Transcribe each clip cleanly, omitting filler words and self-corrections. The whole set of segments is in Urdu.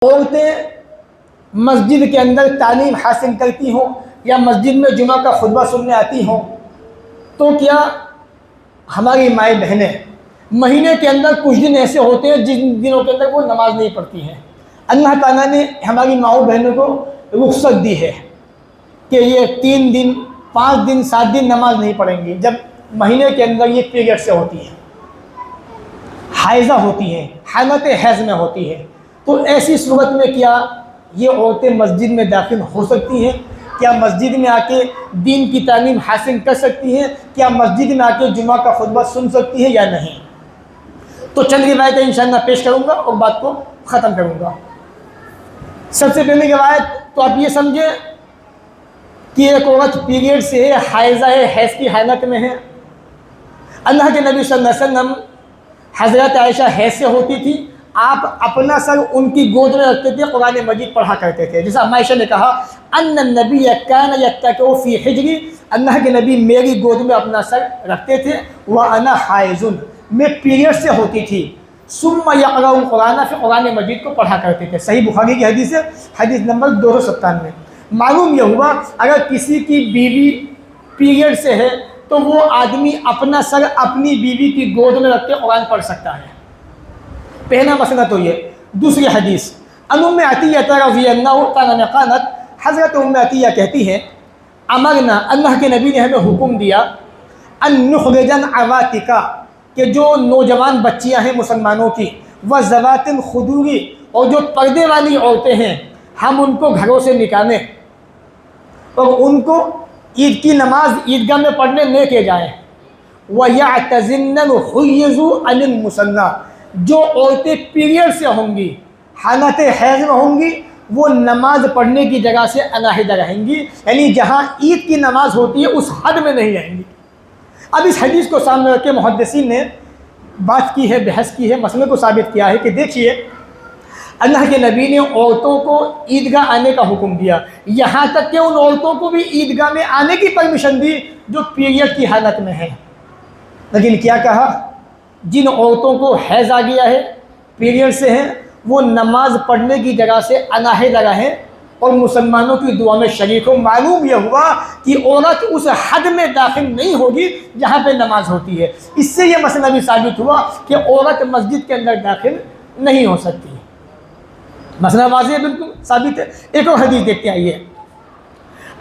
عورتیں مسجد کے اندر تعلیم حاصل کرتی ہوں یا مسجد میں جمعہ کا خطبہ سننے آتی ہوں تو کیا ہماری مائیں بہنیں مہینے کے اندر کچھ دن ایسے ہوتے ہیں جن دنوں کے اندر وہ نماز نہیں پڑھتی ہیں؟ اللہ تعالیٰ نے ہماری ماؤں بہنوں کو رخصت دی ہے کہ یہ 3 دن 5 دن 7 دن نماز نہیں پڑھیں گی جب مہینے کے اندر یہ پیریڈ سے ہوتی ہیں، حائضہ ہوتی ہیں، حالت حیض میں ہوتی ہے، تو ایسی صورت میں کیا یہ عورتیں مسجد میں داخل ہو سکتی ہیں؟ کیا مسجد میں آ کے دین کی تعلیم حاصل کر سکتی ہیں؟ کیا مسجد میں آ کے جمعہ کا خطبہ سن سکتی ہیں یا نہیں؟ تو چند روایتیں انشاءاللہ پیش کروں گا اور بات کو ختم کروں گا۔ سب سے پہلی روایت تو آپ یہ سمجھیں کہ ایک عورت پیریڈ سے ہے، حائضہ ہے، حیض کی حالت میں ہے۔ اللہ کے نبی صلی اللہ علیہ وسلم حضرت عائشہ حیض سے ہوتی تھی، آپ اپنا سر ان کی گود میں رکھتے تھے، قرآن مجید پڑھا کرتے تھے۔ جیسا عائشہ نے کہا ان النبی کان یتکئ فی حجری، اللہ کے نبی میری گود میں اپنا سر رکھتے تھے، وانا حائض، میں پیریڈ سے ہوتی تھی، ثم یقرأ القرآن، پھر قرآن مجید کو پڑھا کرتے تھے۔ صحیح بخاری کی حدیث ہے، حدیث نمبر 297۔ معلوم یہ ہوا اگر کسی کی بیوی پیریڈ سے ہے تو وہ آدمی اپنا سر اپنی بیوی کی گود میں رکھ کے قرآن پڑھ سکتا ہے۔ پہلا مسئلہ تو یہ۔ دوسری حدیث ان ام عطیہ رضی اللہ تعالیٰ قالت، حضرت ام عطیہ کہتی ہے امرنا، اللہ کے نبی نے ہمیں حکم دیا، ان نخرج العواتق، کہ جو نوجوان بچیاں ہیں مسلمانوں کی، وذوات الخدور، اور جو پردے والی عورتیں ہیں، ہم ان کو گھروں سے نکالیں اور ان کو عید کی نماز عیدگاہ میں پڑھنے لے کے جائیں۔ وَيَعْتَزِلْنَ الْحُيِّزُ عَنِ الْمُصَلَّى، جو عورتیں پیریڈ سے ہوں گی، حالت حیض میں ہوں گی، وہ نماز پڑھنے کی جگہ سے علیحدہ رہیں گی، یعنی جہاں عید کی نماز ہوتی ہے اس حد میں نہیں رہیں گی۔ اب اس حدیث کو سامنے رکھ کے محدثین نے بات کی ہے، بحث کی ہے، مسئلے کو ثابت کیا ہے کہ دیکھیے اللہ کے نبی نے عورتوں کو عیدگاہ آنے کا حکم دیا، یہاں تک کہ ان عورتوں کو بھی عیدگاہ میں آنے کی پرمیشن دی جو پیریڈ کی حالت میں ہے، لیکن کیا کہا جن عورتوں کو حیض آ گیا ہے، پیریڈ سے ہیں، وہ نماز پڑھنے کی جگہ سے علیحدہ رہیں اور مسلمانوں کی دعا میں شریک ہو۔ معلوم یہ ہوا کہ عورت اس حد میں داخل نہیں ہوگی جہاں پہ نماز ہوتی ہے۔ اس سے یہ مسئلہ بھی ثابت ہوا کہ عورت مسجد کے اندر داخل نہیں ہو سکتی۔ مسئلہ واضح ہے، بالکل ثابت ہے۔ ایک اور حدیث دیکھتے آئیے۔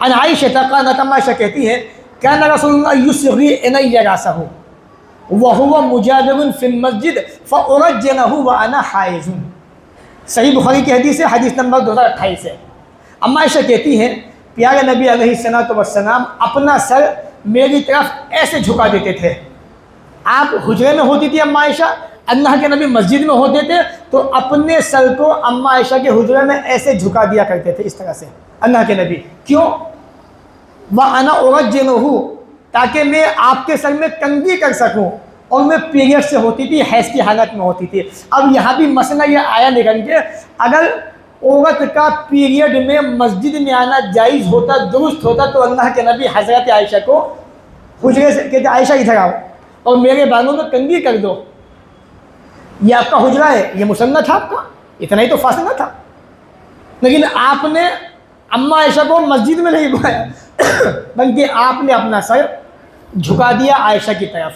عن عائشہ قالت، عائشہ کہتی ہے کان رسول اللہ یصغی الی راسہ وهو مجاور فی المسجد فارجله وانا حائض۔ صحیح بخاری کی حدیث ہے، حدیث نمبر 2028 ہے۔ اما عائشہ کہتی ہیں پیارے نبی علیہ الصلوۃ والسلام اپنا سر میری طرف ایسے جھکا دیتے تھے۔ آپ حجرے میں ہوتی تھی اما عائشہ، اللہ کے نبی مسجد میں ہوتے تھے تو اپنے سر کو اما عائشہ کے حجرے میں ایسے جھکا دیا کرتے تھے، اس طرح سے اللہ کے نبی۔ کیوں؟ وَأَنَا أُرَجِّلُهُ، تاکہ میں آپ کے سر میں کنگھی کر سکوں، اور میں پیریڈ سے ہوتی تھی، حیض کی حالت میں ہوتی تھی۔ اب یہاں بھی مسئلہ یہ آیا نکل کے اگر عورت کا پیریڈ میں مسجد میں آنا جائز ہوتا، درست ہوتا، تو اللہ کے نبی حضرت عائشہ کو حجرے سے کہتے عائشہ ادھر آؤ اور میرے بالوں میں کنگھی کر دو، یہ آپ کا حجرہ ہے، یہ مسنہ تھا آپ کا، اتنا ہی تو فاصلہ تھا، لیکن آپ نے اما عائشہ کو مسجد میں نہیں بلایا بلکہ آپ نے اپنا سر جھکا دیا عائشہ کی طرف۔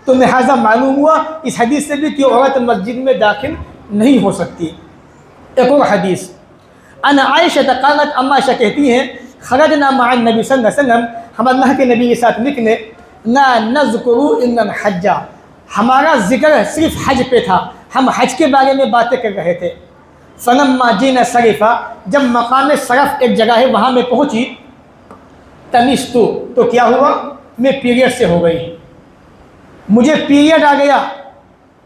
تو لہٰذا معلوم ہوا اس حدیث سے بھی کہ عورت مسجد میں داخل نہیں ہو سکتی۔ ایک اور حدیث ان عائشہ قالت، اما عائشہ کہتی ہیں خرجنا مع النبی صلی اللہ علیہ وسلم، ہم اللہ کے نبی کے ساتھ نکلے، لا نذکر الا الحج، ہمارا ذکر صرف حج پہ تھا، ہم حج کے بارے میں باتیں کر رہے تھے۔ فلما جئنا صرفا، جب مقام صرف ایک جگہ ہے وہاں میں پہنچی، تنستو، تو کیا ہوا، میں پیریڈ سے ہو گئی، مجھے پیریڈ آ گیا۔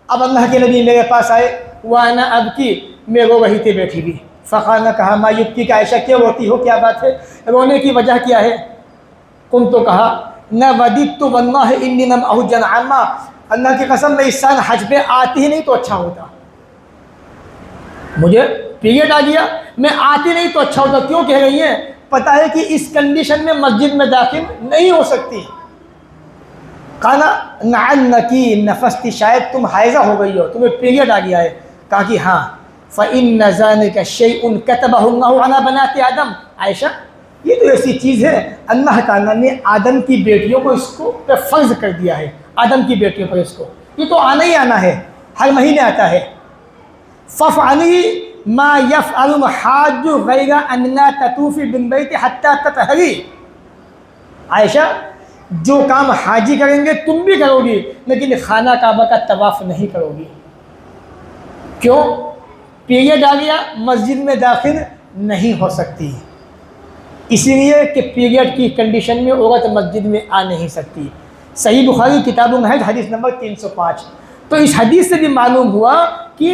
اب اللہ کے نبی میرے پاس آئے، وانا ابکی، میں رو رہی تھی بیٹھی بھی۔ فقال نے کہا ما یبکی، کہ عائشہ کیوں روتی ہو، کیا بات ہے، رونے کی وجہ کیا ہے؟ قلت، تو کہا نہ وددت واللہ انی لم احج عاما، اللہ کی قسم میں اس سال حج پہ آتی ہی نہیں تو اچھا ہوتا، مجھے پیریڈ آ گیا، میں آتی نہیں تو اچھا ہوتا۔ کیوں کہہ رہی ہیں؟ پتہ ہے کہ اس کنڈیشن میں مسجد میں داخل نہیں ہو سکتی۔ کہا لعلکی نفست، شاید تم حائضہ ہو گئی ہو، تمہیں پیریڈ آ گیا ہے۔ کہا کہ ہاں فَإِنَّ ذَلِكَ شَيْءٌ كَتَبَهُ اللَّهُ عَلَىٰ بَنَاتِ آدَمَ۔ عائشہ یہ تو ایسی چیز ہے اللہ تعالیٰ نے آدم کی بیٹیوں کو اس کو پہ فرض کر دیا ہے، آدم کی بیٹیوں پر اس کو، یہ تو آنا ہی آنا ہے، ہر مہینے آتا ہے۔ فَافْعَلِي مَا يَفْعَلُ الْحَاجُّ غَيْرَ أَنْ لَا تَطُوفِي بِالْبَيْتِ حَتَّىٰ تَطْهَرِي۔ عائشہ جو کام حاجی کریں گے تم بھی کرو گی، لیکن خانہ کعبہ کا طواف نہیں کرو گی۔ کیوں؟ پیریڈ آ گیا، مسجد میں داخل نہیں ہو سکتی، اسی لیے کہ پیریڈ کی کنڈیشن میں عورت مسجد میں آ نہیں سکتی۔ صحیح بخاری کتاب الحج حدیث نمبر 305۔ تو اس حدیث سے بھی معلوم ہوا کہ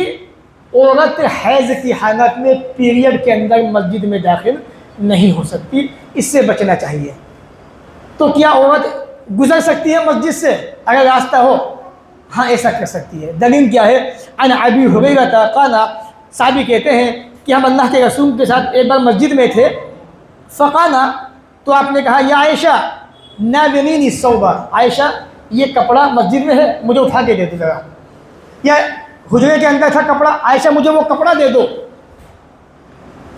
عورت حیض کی حالت میں پیریڈ کے اندر مسجد میں داخل نہیں ہو سکتی، اس سے بچنا چاہیے۔ تو کیا عورت گزر سکتی ہے مسجد سے اگر راستہ ہو؟ ہاں ایسا کر سکتی ہے۔ دلیل کیا ہے؟ عن ابی ہریرہ قال، صحابی کہتے ہیں کہ ہم اللہ کے رسول کے ساتھ ایک بار مسجد میں تھے، فقال، تو آپ نے کہا یا عائشہ ناولنی الثوب، عائشہ یہ کپڑا مسجد میں ہے مجھے اٹھا کے دے دو ذرا، یا حجرے کے اندر تھا کپڑا، عائشہ مجھے وہ کپڑا دے دو۔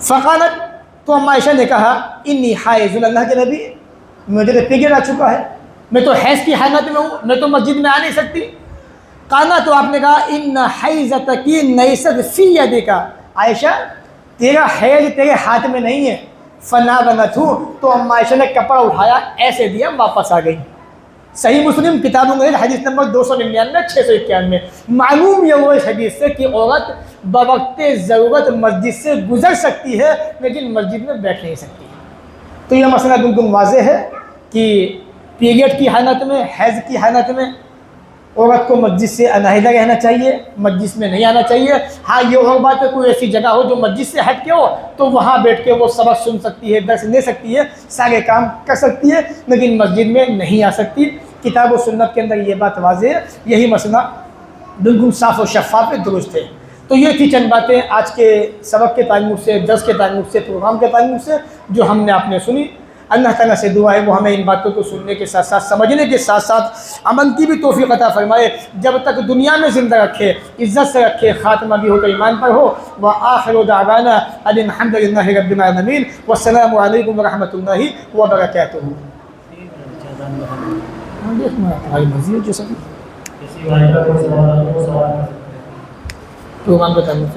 فقالت، تو ام عائشہ نے کہا انی حائض، اللہ کے نبی مجھے تو پیریڈ آ چکا ہے، میں تو حیض کی حالت میں ہوں، میں تو مسجد میں آ نہیں سکتی۔ قالا، تو آپ نے کہا ان حیضتک لیست فی یدک، عائشہ تیرا حیض تیرے ہاتھ میں نہیں ہے۔ فناولتہ، تو ام عائشہ نے کپڑا اٹھایا ایسے دیا واپس آ گئی۔ صحیح مسلم کتاب الحج حدیث نمبر 299 691۔ معلوم یہ ہوا اس حدیث سے کہ عورت بوقت ضرورت مسجد سے گزر سکتی ہے لیکن مسجد میں بیٹھ نہیں سکتی۔ تو یہ مسئلہ بالکل واضح ہے کہ پیریڈ کی حالت میں، حیض کی حالت میں عورت کو مسجد سے علیحدہ رہنا چاہیے، مسجد میں نہیں آنا چاہیے۔ ہاں یہ اور بات ہے کوئی ایسی جگہ ہو جو مسجد سے ہٹ کے ہو تو وہاں بیٹھ کے وہ سبق سن سکتی ہے، درس لے سکتی ہے، سارے کام کر سکتی ہے، لیکن مسجد میں نہیں آ سکتی۔ کتاب و سنت کے اندر یہ بات واضح ہے، یہی مسئلہ بالکل صاف و شفاف درست ہے۔ تو یہ تھی چند باتیں آج کے سبق کے تعلق سے، درس کے تعلق سے، پروگرام کے تعلق سے جو ہم نے آپ نے سنی۔ اللہ تعالیٰ سے دعا ہے وہ ہمیں ان باتوں کو سننے کے ساتھ ساتھ، سمجھنے کے ساتھ ساتھ عمل کی بھی توفیق عطا فرمائے، جب تک دنیا میں زندہ رکھے، عزت سے رکھے، خاتمہ بھی ہو تو ایمان پر ہو۔ وآخر دعوانا ان الحمد للہ رب العالمین، والسلام علیکم ورحمۃ اللہ وبرکاتہ۔ پروگرام کا تعلق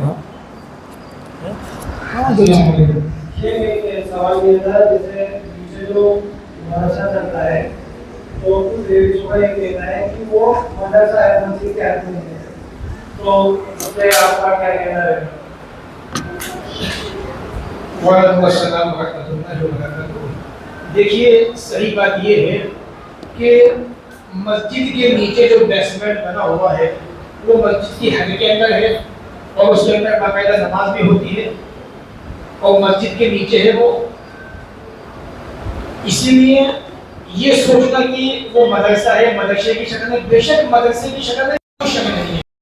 سے سوال یہ تھا جیسے پیچھے جو مدرسہ چلتا ہے تو کچھ لیڈیز کا یہ کہنا ہے کہ وہ مدرسہ ہے مسجد کے ہاتھ میں ہے، تو اس پہ آپ کا کیا کہنا ہے؟ وعلیکم السلام ورحمۃ اللہ وبرکاتہ۔ دیکھیے صحیح بات یہ ہے کہ مسجد کے نیچے جو بیسمنٹ بنا ہوا ہے وہ مسجد کی حد کے اندر ہے اور اس کے اندر باقاعدہ نماز بھی ہوتی ہے اور مسجد کے نیچے ہے وہ، اسی لیے یہ سوچنا کہ وہ مدرسہ ہے، مدرسے کی شکل ہے، بے شک مدرسے کی شکل ہے۔